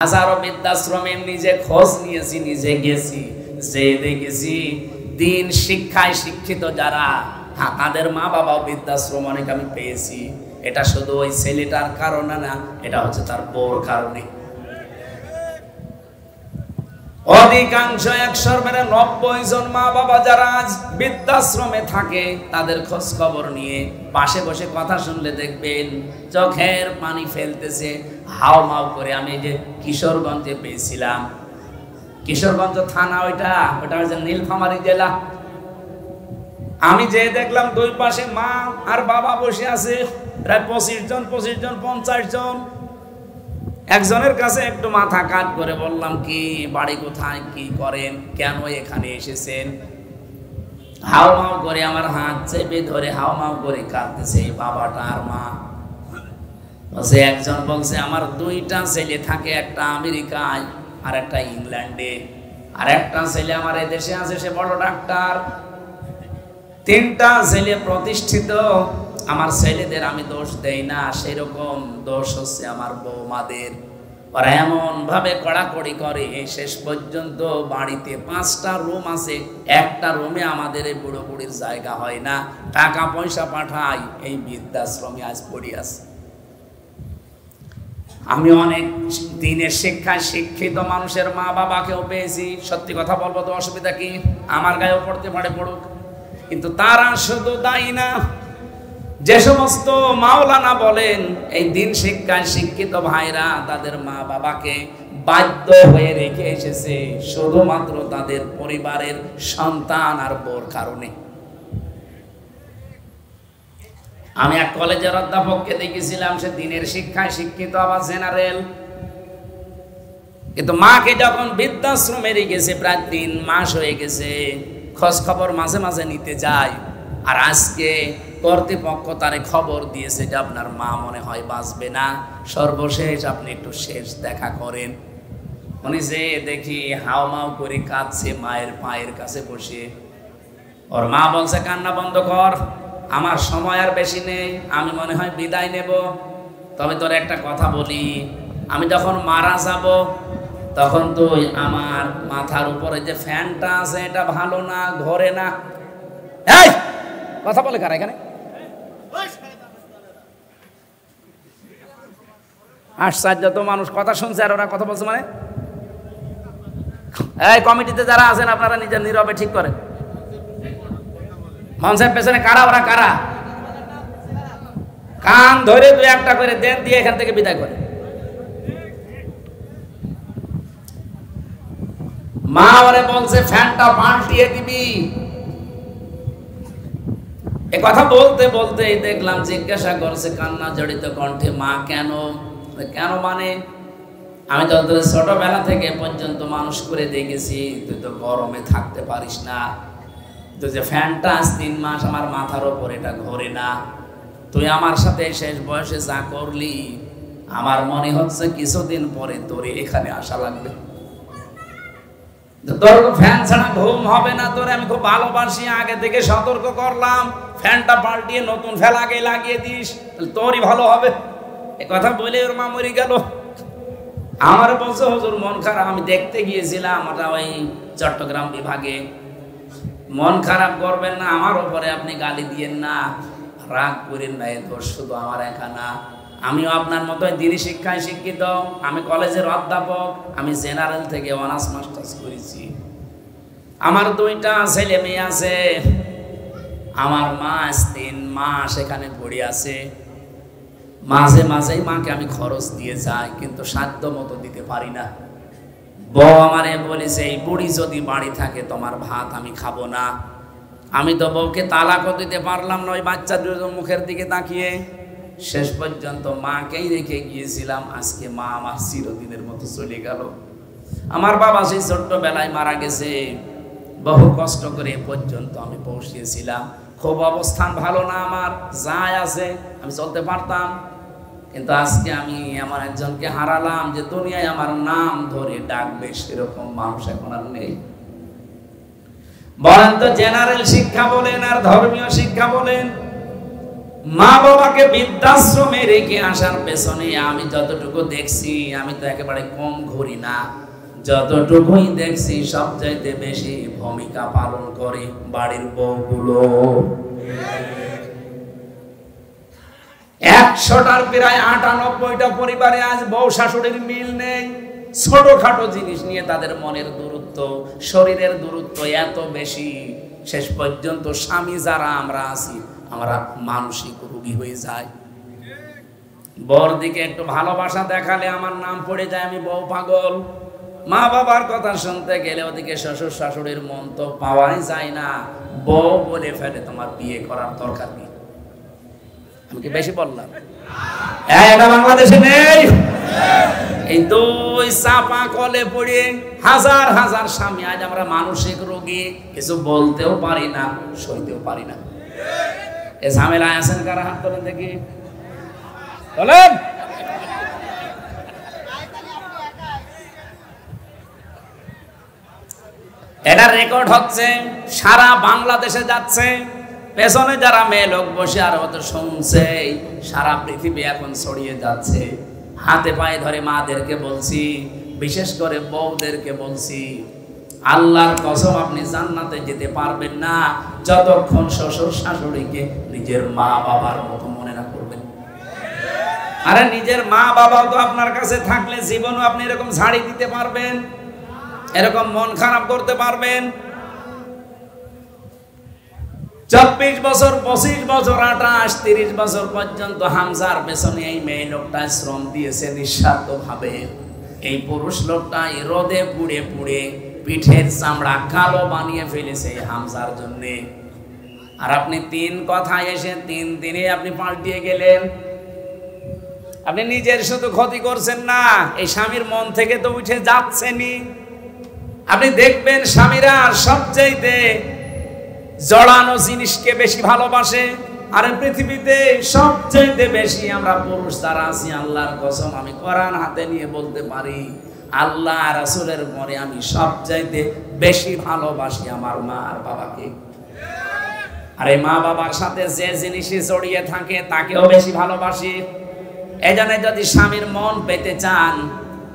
হাজারো বৃদ্ধাশ্রমে নিজে খোঁজ নিয়েছি, নিজে গেছি, যে দেখেছি দিন শিক্ষায় শিক্ষিত যারা তাদের মা বাবাও বৃদ্ধাশ্রম অনেক আমি পেয়েছি। এটা শুধু ওই ছেলেটার কারণে না, এটা হচ্ছে তার বউর কারণে। অধিকাংশ 190 জন মা বাবা যারা আজ বৃদ্ধাশ্রমে থাকে তাদের খোঁজ খবর নিয়ে পাশে বসে কথা শুনলে দেখবেন চোখের পানি ফেলতেছে, হাও মাও করে। আমি যে কিশোরগঞ্জে পেয়েছিলাম, কিশোরগঞ্জ থানা, ওইটা হচ্ছে নীলফামারী জেলা। আমি যে দেখলাম দুই পাশে মা আর বাবা বসে আছে, প্রায় 25 জন 50 জন। একজনের কাছে একটু মাথা কাট করে বললাম, কি বাড়ি কোথায়, কি করেন, কেন এখানে এসেছেন? হাও মাও করে আমার হাত চেপে ধরে হাও মাও করে কাঁদতেছে বাবাটা আর মা। একজন বলছে আমার 2টা ছেলে থাকে, একটা আমেরিকায় আর একটা ইংল্যান্ডে, আর একটা ছেলে আমার এদেশে আছে, সে বড় ডাক্তার। 3টা ছেলে প্রতিষ্ঠিত। আমার ছেলেদের আমি দোষ দেই না, সেরকম দোষ হচ্ছে আমার বৌমাদের। ওরা এমন ভাবে কড়াকড়ি করে, শেষ পর্যন্ত বাড়িতে 5টা রুম আছে, একটা রুমে আমাদের এই বুড়ো বুড়ির জায়গা হয় না, টাকা পয়সা পাঠাই, এই বৃদ্ধাশ্রমে আজ পড়ে আছে। আমি অনেক দিনের শিক্ষায় শিক্ষিত মানুষের মা বাবাকেও পেয়েছি। সত্যি কথা বলবো তো অসুবিধা কি? আমার গায়েও পড়তে পারে, পড়ুক, কিন্তু তারা শুধু দায়ী না। যে সমস্ত মাওলানা বলেন এই দিন শিক্ষায় শিক্ষিত ভাইরা তাদের মা বাবাকে বাধ্য হয়ে রেখে এসেছে শুধুমাত্র তাদের পরিবারের সন্তান আর বউর কারণে। আমি এক কলেজের অধ্যাপককে দেখেছিলাম, সে দিনের শিক্ষায় শিক্ষিত, আবার জেনারেল, কিন্তু মাকে যখন বৃদ্ধাশ্রমে রেখেছে প্রায় 3 মাস হয়ে গেছে, খোঁজ খবর মাঝে মাঝে নিতে যায়। আর আজকে কর্তৃপক্ষ তারে খবর দিয়েছে যে আপনার মা মনে হয় বাঁচবে না, সর্বশেষ আপনি একটু শেষ দেখা করেন। উনি যে দেখি হাও মাও করে কাঁদছে মায়ের পায়ের কাছে বসে। ওর মা বলছে, কান্না বন্ধ কর, আমার সময় আর বেশি নেই, আমি মনে হয় বিদায় নেব। তবে তোর একটা কথা বলি, আমি যখন মারা যাব তখন তুই আমার মাথার উপরে যে ফ্যানটা আছে এটা ভালো না, ঘোরে না। এই কথা বলে কারা এখানে? আশ্চর্য তো, মানুষ কথা শুনছে আর ওরা কথা বলছে মানে। এই কমিটিতে যারা আছেন আপনারা নিজের নীরবে ঠিক করেন। মঞ্চের পেছনে কারা, ওরা কারা? কান ধরে 2-1টা করে দেন, দিয়ে এখান থেকে বিদায় করে। মা ওরে বলছে ফ্যানটা পাল্টিয়ে দিবি। এ কথা বলতে বলতে দেখলাম জিজ্ঞাসা করছে কান্না জড়িত কণ্ঠে, মা কেন? কেন মানে, আমি তো তোর ছোটবেলা থেকে পর্যন্ত মানুষ করে দেখেছি, তুই তো গরমে থাকতে পারিস না, তুই যে ফ্যানটা 3 মাস আমার মাথার ওপর এটা ঘোরে না, তুই আমার সাথে শেষ বয়সে যা করলি আমার মনে হচ্ছে কিছুদিন পরে তোর এখানে আসা লাগবে। তোর ফ্যান ছাড়া ঘুম হবে না, তোর আমি খুব ভালোবাসি, আগে থেকে সতর্ক করলাম, ফ্যানটা পাল্টিয়ে নতুন ফ্যান আগে লাগিয়ে দিস, তাহলে তোরই ভালো হবে। এ কথা বলে ওর মা মরে গেল। আমার বলছে হুজুর মন খারাপ, আমি দেখতে গিয়েছিলাম ওটা ওই চট্টগ্রাম বিভাগে। মন খারাপ করবেন না, আমার উপরে আপনি গালি দিয়েন না, রাগ করেন না, এ দোষ শুধু আমার একা না, আমিও আপনার মতো দিনী শিক্ষায় শিক্ষিত, আমি কলেজের অধ্যাপক, আমি জেনারেল থেকে অনার্স মাস্টার্স করেছি, আমার 2টা ছেলে মেয়ে আছে, আমার মা 3 মাস এখানে পড়ে আছে, মাঝে মাঝেই মাকে আমি খরচ দিয়ে যাই, কিন্তু সাধ্য মতো দিতে পারি না। বউ আমারে বলেছে এই বুড়ি যদি বাড়ি থাকে তোমার ভাত আমি খাবো না। আমি তো বউকে তালাকও দিতে পারলাম না, ওই বাচ্চা 2 মুখের দিকে তাকিয়ে। শেষ পর্যন্ত মাকেই রেখে গিয়েছিলাম, আজকে মা আমার চিরদিনের মতো চলে গেল। আমার বাবা সেই ছোট্টবেলায় মারা গেছে, বহু কষ্ট করে পর্যন্ত আমি পৌঁছিয়েছিলাম, খুব অবস্থান ভালো না আমার, যাই আছে আমি চলতে পারতাম, কিন্তু আজকে আমি এমন একজনকে হারালাম যে দুনিয়ায় আমার নাম ধরে ডাকবে সেরকম মানুষ এখন আর নেই। বলেন তো জেনারেল শিক্ষা বলেন আর ধর্মীয় শিক্ষা বলেন, মা বাবাকে বৃদ্ধাশ্রমে রেখে আসার পেছনে আমি যতটুকু দেখছি, আমি তো একেবারে কম ঘুরি না, যতটুকুই দেখছি সবচাইতে বেশি ভূমিকা পালন করে বাড়ির বউগুলো। 100টার প্রায় 98টা পরিবারে আজ বউ শাশুড়ির মিল নেই। ছোটখাটো জিনিস নিয়ে তাদের মনের দূরত্ব, শরীরের দূরত্ব এত বেশি, শেষ পর্যন্ত স্বামী যারা আমরা আছি আমরা মানসিক রোগী হয়ে যাই। বর দিকে একটু ভালোবাসা দেখালে আমার নাম পড়ে যায়, আমি বউ পাগল। মা বাবার কথা শুনতে গেলে ওদিকে শ্বশুর শাশুড়ির মন তো পাওয়াই যায় না, বউ বলে ফেলে তোমার বিয়ে করার দরকার নেই। আমি কি বেশি বললাম? এটা বাংলাদেশে নেই। এই দুই চাপা কলে পড়ে হাজার হাজার স্বামী আজ আমরা মানসিক রোগী, কিছু বলতেও পারি না, সইতেও পারি না। এ ঝামেলায় আছেন কারা? হাত তোলেন দেখি, বলেন। এটা রেকর্ড হচ্ছে, সারা বাংলাদেশে যাচ্ছে। পেছনে যারা মেয়ে লোক বসে আর হয়তো শুনছে, সারা পৃথিবী এখন ছড়িয়ে যাচ্ছে। হাতে পায়ে ধরে মাদেরকে বলছি, বিশেষ করে বউদেরকে বলছি, আল্লাহর কসম আপনি জান্নাতে যেতে পারবেন না যতক্ষণ শ্বশুর শাশুড়িকে নিজের মা বাবার মতো মনে না করবেন। আরে নিজের মা বাবা তো আপনার কাছে থাকলে জীবনও আপনি এরকম ঝাড়ি দিতে পারবেন, এরকম মন খারাপ করতে পারবেন। 24 বছর, 25 বছর, 28, 30 বছর পর্যন্ত হামজার পেছনে এই মেয়ে লোকটা শ্রম দিয়েছে নিঃস্বার্থ ভাবে। এই পুরুষ লোকটা রোদে পুড়ে পুড়ে পিঠের চামড়া কালো বানিয়ে ফেলেছে হামজার জন্য। আর আপনি 3 কথায় এসে 3 দিনে আপনি পাল্টিয়ে গেলেন। আপনি নিজের শুধু ক্ষতি করছেন না, এই স্বামীর মন থেকে তো উঠে যাচ্ছেনি। আপনি দেখবেন স্বামীরা সবচাইতে জড়ানো জিনিসকে বেশি ভালোবাসে। আর পৃথিবীতে সবচাইতে বেশি আমরা পুরুষ যারা আছি, আল্লাহর কসম আমি কোরআন হাতে নিয়ে বলতে পারি, আল্লাহ রাসূলের পরে আমি সবচাইতে বেশি ভালোবাসি আমার মা আর বাবাকে। আর এই মা বাবার সাথে যে জিনিসই জড়িয়ে থাকে তাকেও বেশি ভালোবাসি। এজন্য যদি স্বামীর মন পেতে চান,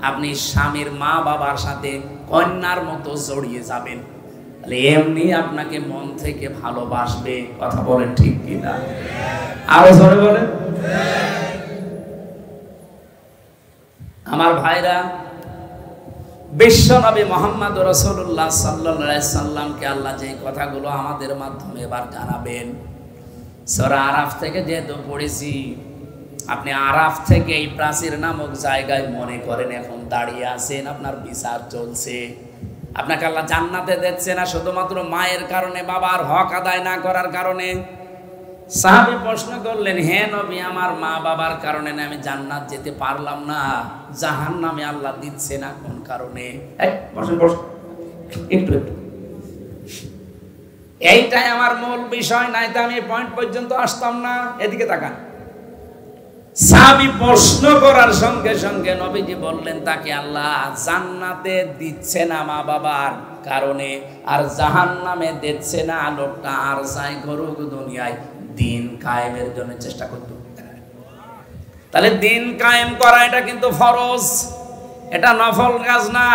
আপনি স্বামীর মা বাবার সাথে কন্যার মতো জড়িয়ে যাবেন, তাহলে এমনি আপনাকে মন থেকে ভালোবাসবে। কথা বলেন ঠিক কিনা? আরো জোরে বলেন। আমার ভাইরা, বিশ্বনবী মুহাম্মদ রাসূলুল্লাহ সাল্লাল্লাহু আলাইহি সাল্লামকে আল্লাহ যে কথাগুলো আমাদের মাধ্যমে এবার জানাবেন, সূরা আরাফ থেকে যেহেতু পড়েছি, আপনি আরাফ থেকে এই প্রাচীর নামক জায়গায় মনে করেন এখন দাঁড়িয়ে আছেন, আপনার বিচার চলছে। আপনাকে আল্লাহ জান্নাতে দিচ্ছে না শুধুমাত্র মায়ের কারণে, বাবার হক আদায় না করার কারণে। সাহাবী প্রশ্ন করলেন, হে নবী, আমার মা বাবার কারণে না আমি জান্নাত যেতে পারলাম না, জাহান্নামে আল্লাহ দিচ্ছে না কোন কারণে? একটু এইটাই আমার মূল বিষয়, নাই তো আমি পয়েন্ট পর্যন্ত আসতাম না। এদিকে তাকান। সাহাবী প্রশ্ন করার সঙ্গে সঙ্গে নবীজি বললেন তাকে আল্লাহ জান্নাতে দিচ্ছে না মা বাবার কারণে, আর জাহান্নামে দিচ্ছে না, লোকটা আর যাই করুক দুনিয়ায় দিন কায়েমের জন্য চেষ্টা করত। তাহলে দিন কায়েম করা এটা কিন্তু ফরজ, এটা নফল কাজ না।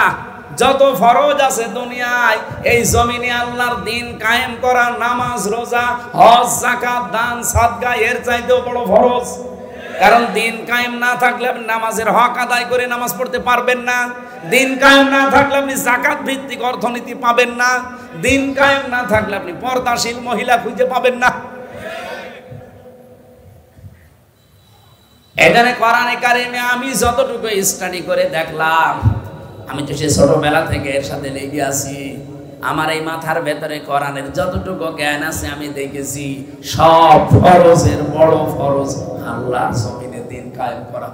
যত ফরজ আছে দুনিয়ায়, এই জমিনে আল্লাহর দিন কায়েম করা, নামাজ, রোজা, হজ, যাকাত, দান, সাদকা এর চাইতেও বড় ফরজ। কারণ দিন কায়েম না থাকলে আপনি নামাজের হক আদায় করে নামাজ পড়তে পারবেন না। দিন কায়েম না থাকলে আপনি যাকাত ভিত্তিক অর্থনীতি পাবেন না। দিন কায়েম না থাকলে আপনি পর্দাশীল মহিলা খুঁজে পাবেন না। এখানে কোরআনে কারিমে আমি যতটুকু স্টাডি করে দেখলাম, আমি তো সে ছোটবেলা থেকে এর সাথে লেগে আছি, আমার এই মাথার ভেতরে কোরআনের যতটুকু জ্ঞান আছে আমি দেখেছি সব ফরজের বড় ফরজ আল্লাহর জমিনে দিন কায়েম করা।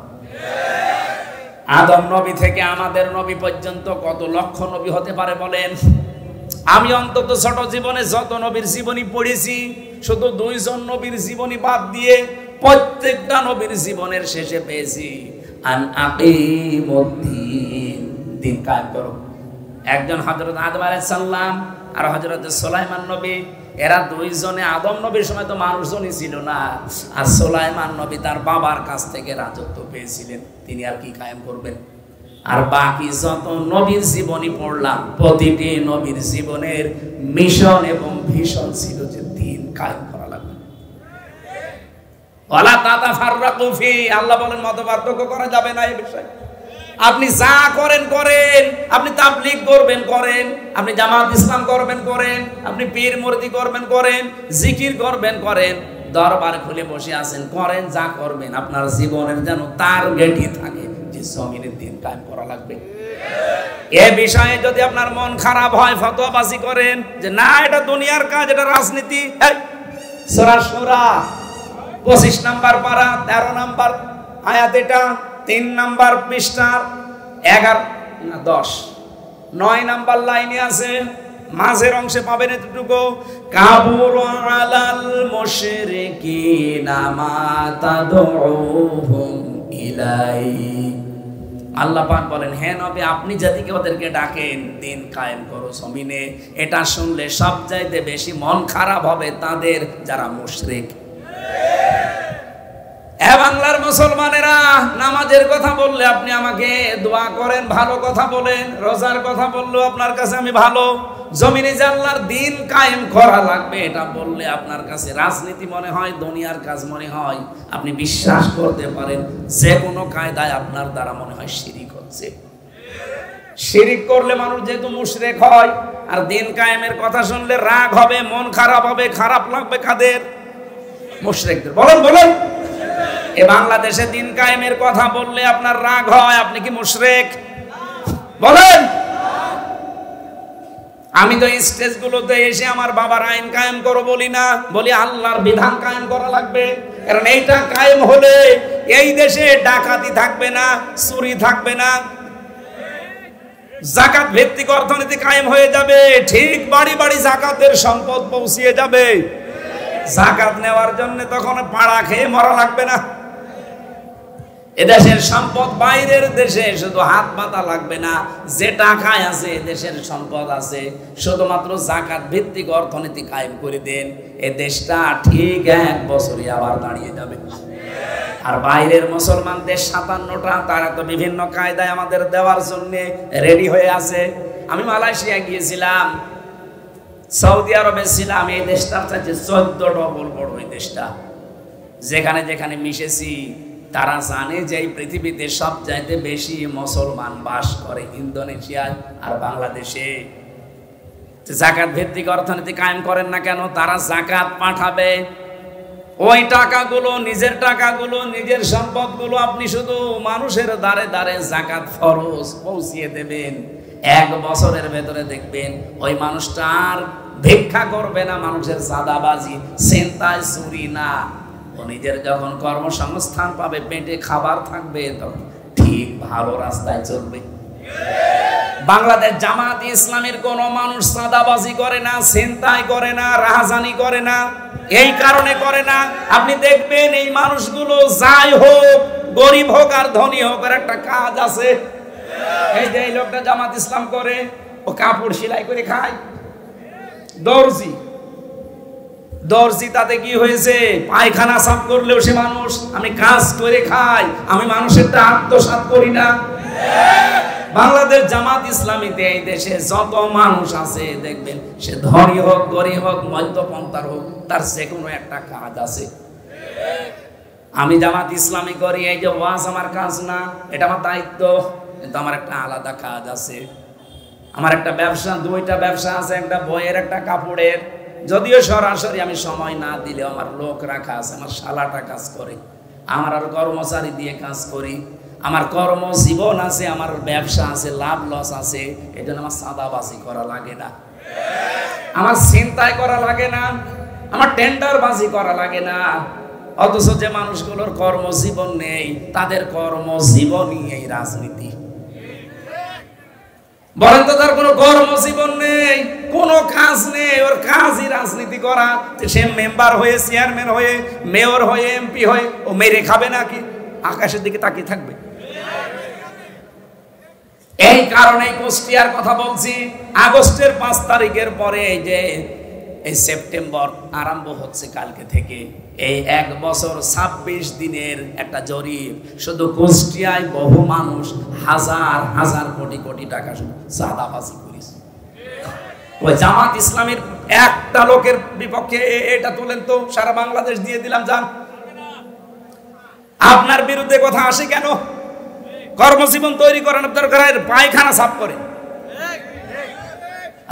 আদম নবী থেকে আমাদের নবী পর্যন্ত কত লক্ষ নবী হতে পারে বলেন? আমি অন্তত ছোট জীবনে যত নবীর জীবনী পড়েছি, শুধু 2 জন নবীর জীবনী বাদ দিয়ে প্রত্যেকটা নবীর জীবনের শেষে পেয়েছি আন আকিমুদ্দিন, দিন কায়েম করো। একজন হযরত আদম আলাইহিস সালাম আর হযরত সুলাইমান নবী এরা দুইজনে আদম নবীর সময় তো মানুষজনই ছিল না, আর সুলাইমান নবী তার বাবার কাছ থেকে রাজত্ব পেয়েছিলেন, তিনি আর কি কায়েম করবেন? আর বাকি যত নবীর জীবনী পড়লাম, প্রতিটি নবীর জীবনের মিশন এবং ভিশন ছিল যে দিন কায়েম করা লাগবে। ওয়ালা তাতাফাররাকু ফি, আল্লাহ বলেন মতপার্থক্য করা যাবে না এই বিষয়ে। আপনি যা করেন করেন, আপনি তাবলীগ করবেন করেন, আপনি জামাত ইসলাম করবেন করেন, আপনি পীর মুরিদি করবেন করেন, জিকির করবেন করেন, দরবার খুলে বসে আছেন করেন, যা করবেন আপনার জীবনের যেন টার্গেটই থাকে যে জমিনের দিন কায়েম করা লাগবে। এ বিষয়ে যদি আপনার মন খারাপ হয়, ফতোয়াবাজি করেন যে না এটা দুনিয়ার কাজ, এটা রাজনীতি, সূরা শূরা 25 নম্বর পারা 13 নম্বর আয়াত, এটা 3 নম্বর পৃষ্ঠার 11 না 10 9 নম্বর লাইনে আছে, মাঝের অংশে পাবেন এতটুকু, কাবুর আলাল মুশরিকিনা মা তাদউহুম ইলাই। আল্লাহ পাক বলেন, হে নবী আপনি জাতিকে ওদেরকে ডাকেন দিন কায়েম করো জমিনে, এটা শুনলে সবচাইতে বেশি মন খারাপ হবে তাদের যারা মুশরিক। বাংলার মুসলমানেরা, নামাজের কথা বললে আপনি আমাকে দোয়া করেন, ভালো কথা বলেন, রোজার কথা বললেও আপনার কাছে আমি ভালো, জমিনে যে আল্লাহর দিন কায়েম করা লাগবে এটা বললে আপনার কাছে রাজনীতি মনে হয়, দুনিয়ার কাজ মনে হয়। আপনি বিশ্বাস করতে পারেন যে কোনো কায়দায় আপনার দ্বারা মনে হয় শিরিক হচ্ছে। শিরিক করলে মানুষ যেহেতু মুশরিক হয়, আর দিন কায়েমের কথা শুনলে রাগ হবে, মন খারাপ হবে, খারাপ লাগবে কাদের? মুশরিকদের। বলেন বলেন, এ বাংলাদেশে দিন কায়েমের কথা বললে আপনার রাগ হয়, আপনি কি মুশরিক? বলেন। আমি তো স্টেজগুলোতে এসে আমার বাবার আইন কায়েম করো বলি না, বলি আল্লাহর বিধান কায়েম করা লাগবে। কারণ এইটা কায়েম হলে এই দেশে ডাকাতি থাকবে না, চুরি থাকবে না, যাকাত ভিত্তিক অর্থনীতি কায়েম হয়ে যাবে, ঠিক বাড়ি বাড়ি যাকাতের সম্পদ পৌঁছিয়ে যাবে। যাকাত নেওয়ার জন্য তখন পাড়া খেয়ে মরা লাগবে না। এদেশের সম্পদ বাইরের দেশে শুধু হাত পাতা লাগবে না, যে টাকায় আছে দেশের সম্পদ আছে, শুধুমাত্র যাকাত ভিত্তিক অর্থনীতি কায়েম করে দেন, এ দেশটা ঠিক 1 বছরই আবার দাঁড়িয়ে যাবে। আর বাইরের মুসলমান দেশ 57টা, তারা তো বিভিন্ন কায়দায় আমাদের দেওয়ার জন্য রেডি হয়ে আছে। আমি মালয়েশিয়া গিয়েছিলাম, সৌদি আরবে ছিলাম, এই দেশটার চাইতে 14 ডবল বড় এই দেশটা। যেখানে যেখানে মিশেছি তারা জানে যে এই পৃথিবীতে সবচাইতে বেশি মুসলমান বাস করে ইন্দোনেশিয়ায় আর বাংলাদেশে। যাকাত ভিত্তিক অর্থনীতি কায়েম করেন না কেন? তারা যাকাত পাঠাবে, ওই টাকাগুলো, নিজের টাকাগুলো, নিজের সম্পদগুলো আপনি শুধু মানুষের দ্বারে দ্বারে যাকাত ফরজ পৌঁছিয়ে দেবেন। 1 বছরের ভেতরে দেখবেন ওই মানুষটা আর ভিক্ষা করবে না, মানুষের চাঁদাবাজি, ছিনতাই, চুরি না। ও নিজের যখন কর্মসংস্থান পাবে, পেটে খাবার থাকবে, তখন ঠিক ভালো রাস্তায় চলবে। বাংলাদেশ জামাত ইসলামের কোন মানুষ চাঁদাবাজি করে না, ছিনতাই করে না, রাহাজানি করে না। এই কারণে করে না, আপনি দেখবেন এই মানুষগুলো যাই হোক, গরিব হোক আর ধনী হোক, আর একটা কাজ আছে। এই যে এই লোকটা জামাত ইসলাম করে, ও কাপড় সেলাই করে খায়, দর্জি। দর্জি তাতে কি হয়েছে? পায়খানা সাফ করলেও সে মানুষ। আমি কাজ করে খাই, আমি মানুষেরটা আত্মসাৎ করি না। বাংলাদেশ জামাত ইসলামীতে এই দেশে যত মানুষ আছে দেখবেন, সে ধনী হোক, গরিব হোক, মধ্যপন্থার হোক, তার যে কোনো একটা কাজ আছে। আমি জামাত ইসলামী করি, এই যে ওয়াজ আমার কাজ না, এটা আমার দায়িত্ব, কিন্তু আমার একটা আলাদা কাজ আছে। আমার একটা ব্যবসা, 2টা ব্যবসা আছে, একটা বইয়ের, একটা কাপড়ের। যদিও সরাসরি আমি সময় না দিলেও আমার লোক রাখা আছে, আমার শালাটা কাজ করে, আমার আর কর্মচারী দিয়ে কাজ করি, আমার কর্মজীবন আছে, আমার ব্যবসা আছে, লাভ লস আছে। এই জন্য আমার চাঁদাবাজি করা লাগে না, আমার ছিনতাই করা লাগে না, আমার টেন্ডারবাজি করা লাগে না। অথচ যে মানুষগুলোর কর্মজীবন নেই, তাদের কর্মজীবনই এই রাজনীতি। বলেন তো, তার কোনো কর্মজীবন নেই, কোনো কাজ নেই, ওর কাজই রাজনীতি করা। সে মেম্বার হয়ে, চেয়ারম্যান হয়ে, মেয়র হয়ে, এমপি হয়ে ও মেরে খাবে নাকি? আকাশের দিকে তাকিয়ে থাকবে? এই কারণে কুষ্টিয়ার কথা বলছি। আগস্টের 5 তারিখের পরে যে এই সেপ্টেম্বর আরম্ভ হচ্ছে কালকে থেকে, এই 1 বছর 26 দিনের একটা জরিপ, শুধু কুষ্টিয়ায় বহু মানুষ হাজার হাজার কোটি কোটি টাকা শুধু চাঁদাবাজি করেছে। ওই জামাত ইসলামের একটা লোকের বিপক্ষে এটা তোলেন তো, সারা বাংলাদেশ দিয়ে দিলাম যান। আপনার বিরুদ্ধে কথা আসে কেন? কর্মজীবন তৈরি করেন, দরকার পায়খানা সাফ করে,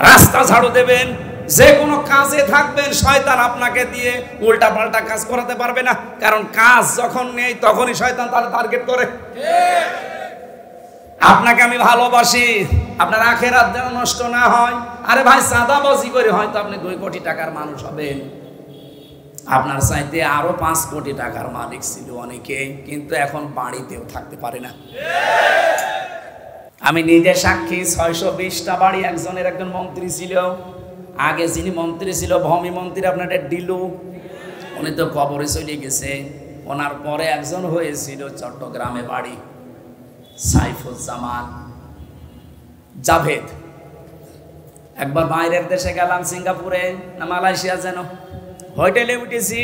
রাস্তা ঝাড়ু দেবেন, যে কোনো কাজে থাকবেন, শয়তান আপনাকে দিয়ে উল্টা পাল্টা কাজ করাতে পারবে না। কারণ কাজ যখন নেই তখনই শয়তান তার টার্গেট করে। আপনাকে আমি ভালোবাসি, আপনার আখেরাত যেন নষ্ট না হয়। আরে ভাই, চাঁদাবাজি করে হয়তো আপনি 2 কোটি টাকার মানুষ হবেন, আপনার চাইতে আরো 5 কোটি টাকার মালিক ছিল অনেকে, কিন্তু এখন বাড়িতেও থাকতে পারে না। আমি নিজে সাক্ষী, 620টা বাড়ি একজনের, একজন মন্ত্রী ছিল আগে, যিনি মন্ত্রী ছিল ভূমি মন্ত্রী, আপনার ডিলু, উনি তো কবরে চলে গেছে। ওনার পরে একজন হয়েছিল চট্টগ্রামে বাড়ি, সাইফুজ্জামান জাভেদ। একবার বাইরের দেশে গেলাম, সিঙ্গাপুরে না মালয়েশিয়া যেন, হোটেলে উঠেছি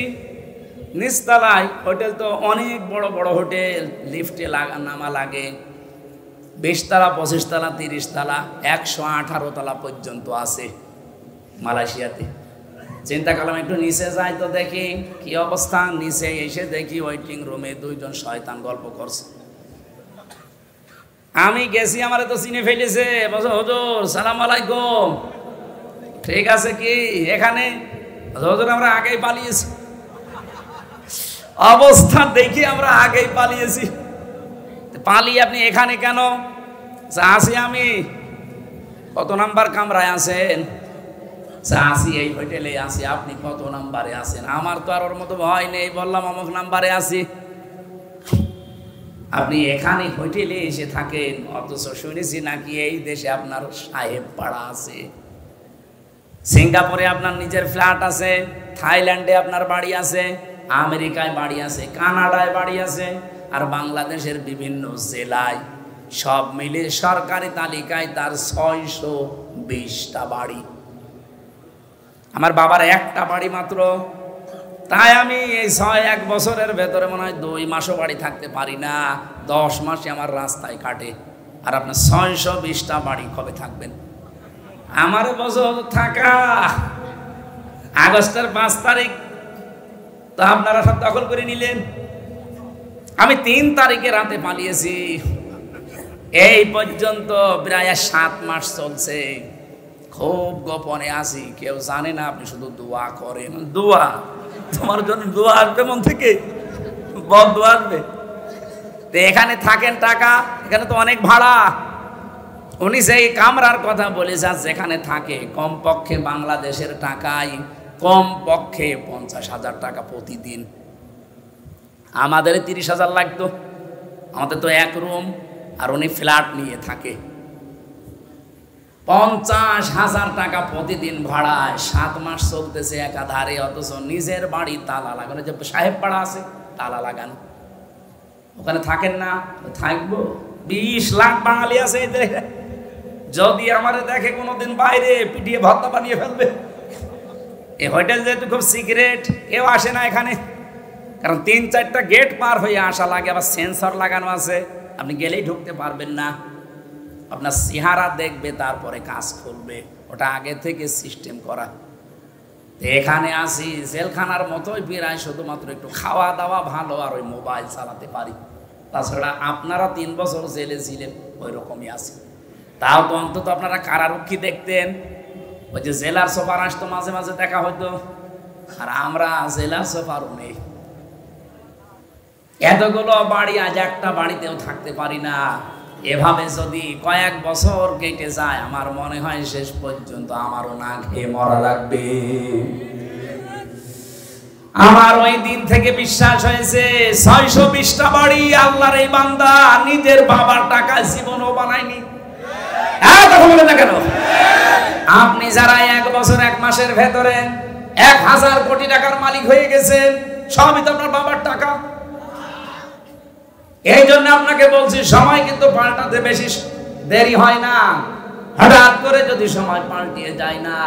নিচতলায়। হোটেল তো অনেক বড় বড় হোটেল, লিফটে নামা লাগে, 20 তলা 25 তলা 30 তলা 118 তলা পর্যন্ত আছে মালয়েশিয়াতে। চিন্তা করলাম একটু নিচে যাই তো দেখি কি অবস্থা। নিচে এসে দেখি ওয়েটিং রুমে 2 জন শয়তান গল্প করছে। আমি গেছি, আমারে তো চিনে ফেলেছে, বলছে হুজুর সালাম আলাইকুম, ঠিক আছে কি এখানে? হুজুর আমরা আগেই পালিয়েছি। অবস্থা দেখি আমরা আগেই পালিয়েছি। পালিয়ে আপনি এখানে কেন? আসি আমি। কত নাম্বার কামরায় আছেন? আসি এই হোটেলে আসি। আপনি কত নাম্বারে আছেন? আমার তো আর ওর মতো ভয় নেই, বললাম অমুক নাম্বারে আছি। আপনি এখানে হোটেলে এসে থাকেন, অথচ শুনেছি নাকি এই দেশে আপনার সাহেব পাড়া আছে, সিঙ্গাপুরে আপনার নিজের ফ্ল্যাট আছে, থাইল্যান্ডে আপনার বাড়ি আছে, আমেরিকায় বাড়ি আছে, কানাডায় বাড়ি আছে, আর বাংলাদেশের বিভিন্ন জেলায় সব মিলে সরকারি তালিকায় তার 620টা বাড়ি। আমার বাবার একটা বাড়ি মাত্র। তাই আমি এই 1 বছরের ভেতরে মনে হয় 2 মাসও বাড়ি থাকতে পারি না, 10 মাসে আমার রাস্তায় কাটে। আর আপনার 620টা বাড়ি কবে থাকবেন? আমার বছর থাকা আগস্টের 5 তারিখ, তো আপনারা সব দখল করে নিলেন। আমি 3 তারিখে রাতে পালিয়েছি, এই পর্যন্ত প্রায় 7 মাস চলছে। খুব গোপনে আছি, কেউ জানে না। আপনি শুধু দোয়া করেন। দোয়া? তোমার জন্য দোয়া আসবে মন থেকে? বদদোয়া আসবে? তো এখানে থাকেন টাকা, এখানে তো অনেক ভাড়া। উনি সেই কামরার কথা বলেছেন, যেখানে থাকে কমপক্ষে বাংলাদেশের টাকায় কমপক্ষে 50,000 টাকা প্রতিদিন। আমাদের 30,000 লাগতো, আমাদের তো 1 রুম, আর উনি ফ্ল্যাট নিয়ে থাকে। 50,000 টাকা প্রতিদিন ভাড়ায় 7 মাস চলতেছে একাধারে, অথচ নিজের বাড়ি তালা লাগানো। যে সাহেব পাড়া আছে তালা লাগানো, ওখানে থাকেন না? থাকবো। 20 লাখ বাঙালি আছে এই দেশে, যদি আমারে দেখে কোনোদিন বাইরে পিটিয়ে ভর্তা বানিয়ে ফেলবে। এই হোটেল যেহেতু খুব সিক্রেট, কেউ আসে না এখানে, কারণ 3-4টা গেট পার হয়ে আসা লাগে, আবার সেন্সর লাগানো আছে, আপনি গেলেই ঢুকতে পারবেন না। আপনার চেহারা দেখবে, তারপরে কাজ করবে, ওটা আগে থেকে সিস্টেম করা। এখানে আসি জেলখানার মতোই প্রায়, শুধুমাত্র একটু খাওয়া দাওয়া ভালো, আর ওই মোবাইল চালাতে পারি। তাছাড়া আপনারা 3 বছর জেলে ছিলেন, ওই রকমই আছে। তাও তো অন্তত আপনারা কারারক্ষী দেখতেন, ওই যে জেলার সোফার আসতো, মাঝে মাঝে দেখা হতো, আর আমরা জেলার সোফারও নেই। এতগুলো বাড়ি, আজ একটা বাড়িতেও থাকতে পারি না। এভাবে যদি কয়েক বছর কেটে যায়, আমার মনে হয় শেষ পর্যন্ত আমারও না খেয়ে মরা লাগবে। আমার ওই দিন থেকে বিশ্বাস হয়েছে, 620টা বাড়ি আল্লাহর এই বান্দা নিজের বাবার টাকায় জীবনও বানায়নি। কথা বলে না কেন? আপনি যারা 1 বছর 1 মাসের ভেতরে 1000 কোটি টাকার মালিক হয়ে গেছেন, সবই তো আপনার বাবার টাকা। এই জন্য আপনাকে বলছি, সময় কিন্তু পাল্টাতে বেশি দেরি হয় না। হঠাৎ করে যদি সময় পাল্টিয়ে যায় না,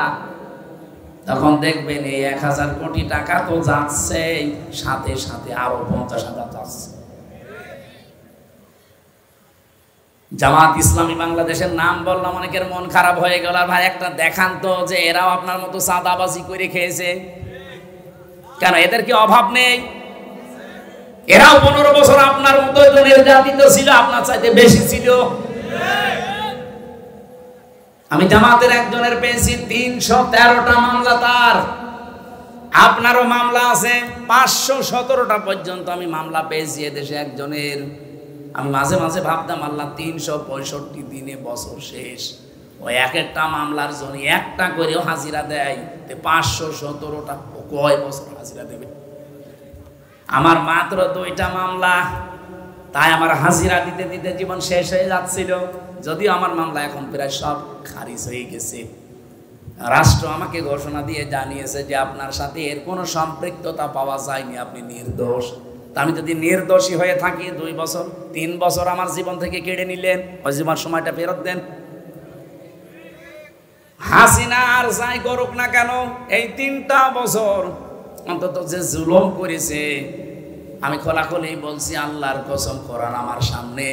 তখন দেখবেন এই 1000 কোটি টাকা তো যাচ্ছে, সাথে সাথে আরো 50,000 যাচ্ছে। জামাত ইসলামী বাংলাদেশের নাম বললাম, অনেকের মন খারাপ হয়ে গেল। আর ভাই একটা দেখান তো যে এরাও আপনার মতো সাদাবাজি করে খেয়েছে, কেন এদের কি অভাব নেই? এরাও 15 বছর আপনার মতো নির্যাতিত ছিল, আপনার চাইতে বেশি ছিল। আমি জামাতের একজনের পেয়েছি 313টা মামলা, তার আপনারও মামলা আছে 517টা পর্যন্ত আমি মামলা পেয়েছি এদেশে একজনের। আমি মাঝে মাঝে ভাবতাম আল্লাহ 365 দিনে বছর শেষ, ওই এক একটা মামলার জন্য একটা করেও হাজিরা দেয়, 517টা কয় বছর হাজিরা দেবে? আমার মাত্র 2টা মামলা, তাই আমার হাজিরা দিতে দিতে জীবন শেষ হয়ে যাচ্ছিল। যদিও আমার মামলা এখন প্রায় সব খারিজ হয়ে গেছে। রাষ্ট্র আমাকে ঘোষণা দিয়ে জানিয়েছে যে আপনার সাথে এর কোনো সম্পৃক্ততা পাওয়া যায়নি, আপনি নির্দোষ। আমি যদি নির্দোষী হয়ে থাকি 2 বছর 3 বছর আমার জীবন থেকে কেড়ে নিলেন, ওই জীবন সময়টা ফেরত দেন। হাসিনা আর যাই করুক না কেন, এই 3টা বছর অন্তত যে জুলুম করেছে, আমি খোলাখুলি বলছি, আল্লাহর কসম কোরআন আমার সামনে,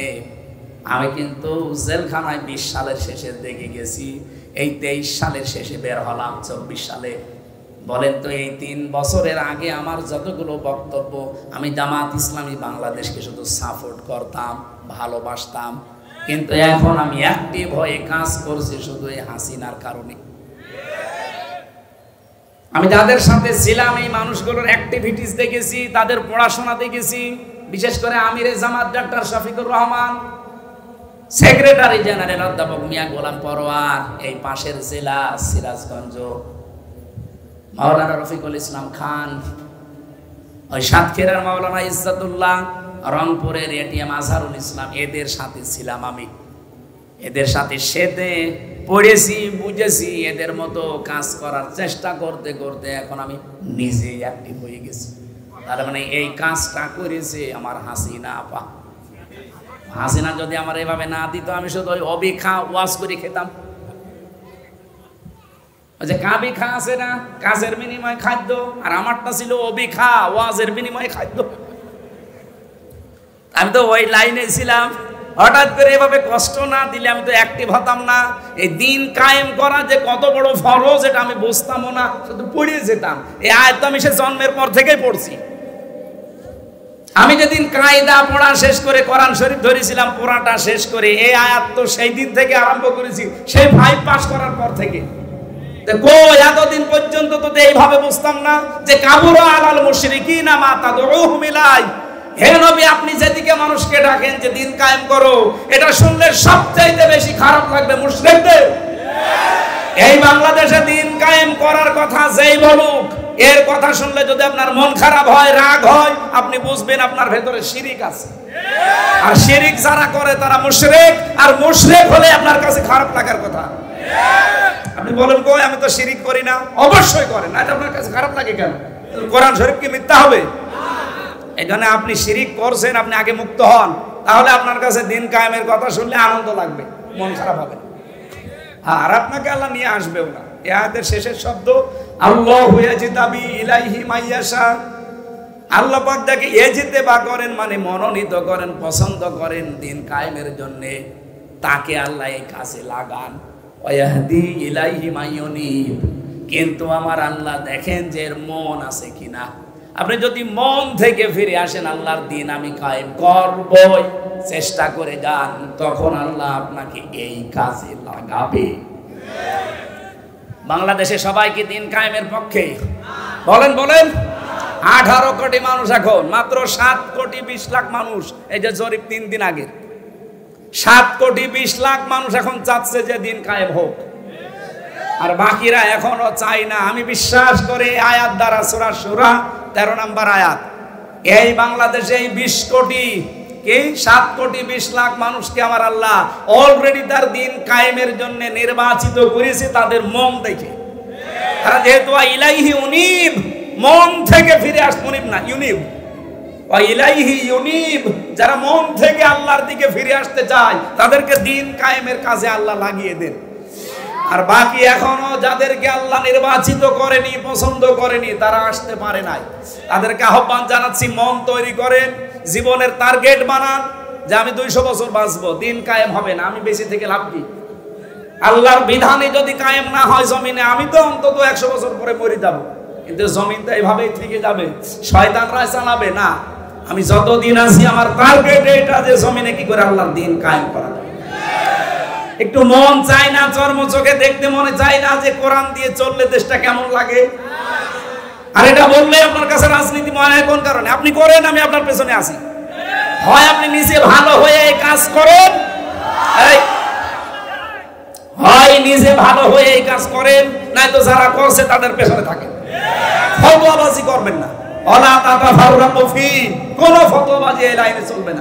আমি কিন্তু জেলখানায় 20 সালের শেষের দিকে গেছি, এই 23 সালের শেষে বের হলাম 24 সালে। বলেন তো এই 3 বছরের আগে আমার যতগুলো বক্তব্য, আমি জামাত ইসলামী বাংলাদেশকে শুধু সাপোর্ট করতাম, ভালোবাসতাম, কিন্তু এখন আমি অ্যাক্টিভ হয়ে কাজ করছি শুধু এই হাসিনার কারণে। আমি যাদের সাথে ছিলাম এই মানুষগুলোর অ্যাক্টিভিটিস দেখেছি, তাদের পড়াশোনা দেখেছি, বিশেষ করে আমিরে Jamaat doctor Shafiqur Rahman, secretary general অধ্যাপক মিয়া গোলাম পরোয়ার, এই পাশের জেলা সিরাজগঞ্জ মাওলানা রফিকুল ইসলাম খান, ওই সাতক্ষীরার মাওলানা ইজ্জতুল্লাহ, রংপুরের এটিএম আজহারুল ইসলাম, এদের সাথে ছিলাম আমি। এদের সাথে সেতে পড়েছি, বুঝেছি, এদের মতো কাজ করার চেষ্টা করতে করতে এখন আমি নিজে অ্যাক্টিভ হয়ে গেছি। তার মানে এই কাজটা করেছে আমার হাসিনা আপা। হাসিনা যদি আমার এভাবে না দিত, আমি শুধু ওই অবিখা ওয়াজ করে খেতাম। ওই যে কাবি খা আছে না, কাজের বিনিময় খাদ্য, আর আমারটা ছিল অবিখা ওয়াজের বিনিময় খাদ্য। আমি তো ওই লাইনে ছিলাম। হঠাৎ করে এভাবে কষ্ট না দিলে আমি তো অ্যাক্টিভ হতাম না। এই দিন কায়েম করা যে কত বড় ফরজ, এটা আমি বুঝতামও না, শুধু পড়িয়ে যেতাম। এই আয়াত তো আমি সে জন্মের পর থেকেই পড়ছি। আমি যেদিন কায়দা পড়া শেষ করে কোরআন শরীফ ধরেছিলাম, পড়াটা শেষ করে এই আয়াত তো সেই দিন থেকে আরম্ভ করেছি, সেই 5 পাস করার পর থেকে। এতদিন পর্যন্ত তো এইভাবে বুঝতাম না যে কাবুরা আলাল মুশরিকিনা মা তাদউহুম ইলাই। হে নবী, আপনি যেদিকে মানুষকে ডাকেন যে দিন কায়েম করো, এটা শুনলে সবচাইতে বেশি খারাপ লাগবে মুশরিকদের। এই বাংলাদেশে দিন কায়েম করার কথা যেই বলুক, এর কথা শুনলে যদি আপনার মন খারাপ হয়, রাগ হয়, আপনি বুঝবেন আপনার ভেতরে শিরিক আছে। আর শিরিক যারা করে তারা মুশরিক, আর মুশরিক হলে আপনার কাছে খারাপ লাগার কথা। আপনি বলেন কই আমি তো শিরিক করি না, অবশ্যই করেন, না আপনার কাছে খারাপ লাগে কেন? কোরআন শরীফ কি মিথ্যা হবে? এখানে আপনি শিরিক করছেন, আপনি আগে মুক্ত হন, তাহলে আপনার কাছে দিন কায়েমের কথা শুনলে আনন্দ লাগবে, মন খারাপ হবে। আর আপনাকে আল্লাহ নিয়ে আসবেও না। এই আয়াতের শেষের শব্দ আল্লাহু ইয়াজতাবি ইলাইহি মাইয়াশা। আল্লাহ পাক যাকে ইজতিবা করেন মানে মনোনীত করেন, পছন্দ করেন দিন কায়েমের জন্য, তাকে আল্লাহ এই কাজে লাগান। ওয়াহদি ইলাইহি মাইয়ুনিব। কিন্তু আমার আল্লাহ দেখেন যে এর মন আছে কিনা। আপনি যদি মন থেকে ফিরে আসেন, আল্লাহর দিন আমি কায়েম করবই, চেষ্টা করে যান, তখন আল্লাহ আপনাকে এই কাজে লাগাবে। বাংলাদেশে সবাই কি দিন কায়েমের পক্ষে? বলেন বলেন। 18 কোটি মানুষ, এখন মাত্র 7 কোটি 20 লাখ মানুষ। এই যে জরিপ 3 দিন আগে, 7 কোটি 20 লাখ মানুষ এখন চাচ্ছে যে দিন কায়েম হোক, আর বাকিরা এখনো চাই না। আমি বিশ্বাস করি আয়াত দ্বারা, সূরা শুরা 13 নম্বর আয়াত, এই বাংলাদেশে এই 20 কোটি কি 7 কোটি 20 লাখ মানুষকে আমার আল্লাহ অলরেডি তার দিন কায়েমের জন্য নির্বাচিত করেছে তাদের মন দেখে। তারা যেহেতু ইলাইহি উনিব, মন থেকে ফিরে আস, মুনিব না ইউনিব, ইলাইহি ইউনিব, যারা মন থেকে আল্লাহর দিকে ফিরে আসতে চায় তাদেরকে দিন কায়েমের কাজে আল্লাহ লাগিয়ে দেন। আর বাকি এখনো যাদেরকে আল্লাহ নির্বাচিত করেনি, পছন্দ করেনি, তারা আসতে পারে নাই। তাদেরকে আহ্বান জানাচ্ছি, মন তৈরি করেন, জীবনের টার্গেট বানান যে আমি 200 বছর বাঁচবো। দিন কায়েম হবে না, আমি বেঁচে থেকে লাভ কি? আল্লাহর বিধানে যদি কায়েম না হয় জমিনে, আমি তো অন্তত 100 বছর পরে মরে যাব, কিন্তু জমিনটা এইভাবেই থেকে যাবে, শয়তানরা চালাবে না। আমি যতদিন আছি আমার টার্গেট এটা যে জমিনে কি করে আল্লাহর দিন কায়েম করা যায়। একটু মন চায় না, চর্ম চোখে দেখতে মনে চায় না যে কোরআন দিয়ে চললে দেশটা কেমন লাগে? আর এটা বললে আপনার কাছে রাজনীতি মনে হয় কোন কারণে? আপনি করেন, আমি আপনার পেছনে আছি। হয় আপনি নিজে ভালো হয়ে এই কাজ করেন, হয় নিজে ভালো হয়ে এই কাজ করেন, নয়তো যারা করছে তাদের পেছনে থাকেন। ফতোয়াবাজি করবেন না, ওয়ালা তাতাফাররাকু ফি, কোন ফতোয়াবাজি এই লাইনে চলবে না।